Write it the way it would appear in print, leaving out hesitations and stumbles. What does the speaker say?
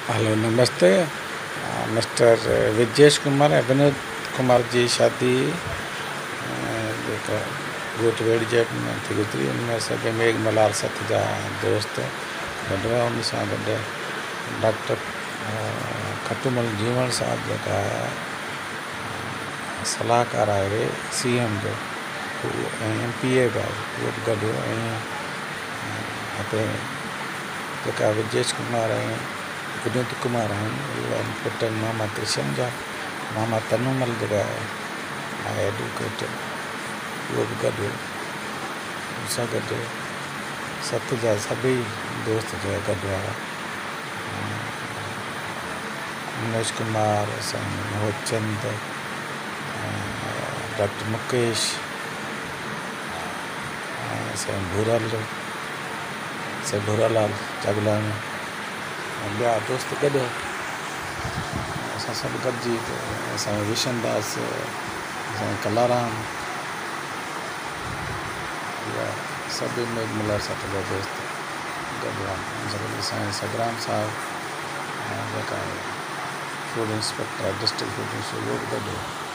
Hello नमस्ते। Mister Vijesh Kumar Vinod Kumar ji शादी जेका घोट वेड़जेप में थी गुज़री। उनमें सभु मेघ मल्हार सथ जा दोस्त गॾु हुआ। उन सां गॾु डॉक्टर खटूमल जीवण साहब जेका सलाहकार आहे CM जो ऐं MPA बि आहे उहो बि गॾु हुओ। ऐं हिते जेका विजेश कुमार ऐं विनोद कुमार आहिनि उहे आहिनि पुट मामा कृष्ण जा। मामा तनूमल जेका आहे एडवोकेट उहो बि गॾु हुओ। उन सां गॾु सत जा सभई दोस्त जेका गॾु हुआ। मनोज कुमार, साईं होचंद, डॉक्टर मुकेश, साईं भूरालाल चागलानी ऐं ॿिया दोस्त गॾु असां सभु गॾिजी साईं विशनदास, साईं कलाराम, इहा सभु मेघ मल्हार सठ जा दोस्त गॾु हुआ। उन सां गॾु साईं सतराम साहिबु जेका food inspector district food inspector उहो बि गॾु हुओ।